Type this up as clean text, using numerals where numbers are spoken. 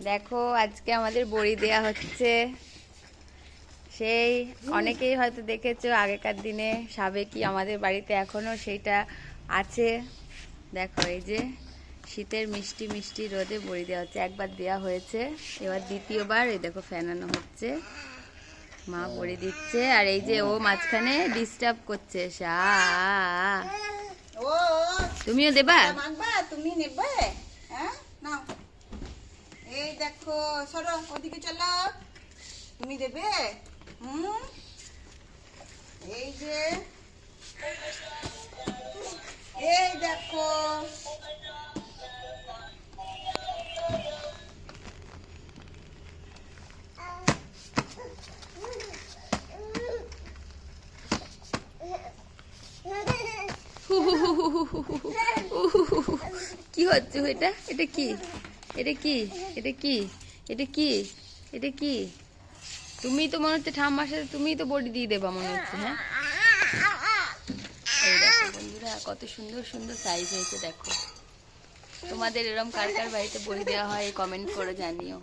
দেখো আজকে আমাদের বড়ি দেয়া হচ্ছে। সেই অনেকেই হয়তো দেখেছো আগেকার দিনে সাবেকি আমাদের বাড়িতে এখনো সেইটা আছে। দেখো এই যে শীতের মিষ্টি মিষ্টি রোদে বড়ি দেওয়া হচ্ছে। একবার দেওয়া হয়েছে, এবার দ্বিতীয়বার এই দেখো ফেনানো হচ্ছে। মা বড়ি দিচ্ছে আর এই যে ও মাঝখানে ডিস্টার্ব করছে। তুমিও দেবা? তুমি নেবে? হ্যাঁ নাও, এই দেখো সরো ওদিকে চলো। তুমি দেবে? এই যে এই দেখো কি হচ্ছে এটা? এটা কি? এটা কি? এটা কি? এটা কি? এটা কি? তুমি তো মনে হচ্ছে ঠাম্মার সাথে তুমিই তো বড়ি দিয়ে দেবা মনে হচ্ছে। হ্যাঁ, এই দেখো বন্ধুরা কত সুন্দর সুন্দর সাইজ হয়েছে। দেখো তোমাদের এরকম কার কার বাড়িতে বড়ি দেওয়া হয় কমেন্ট করে জানিও।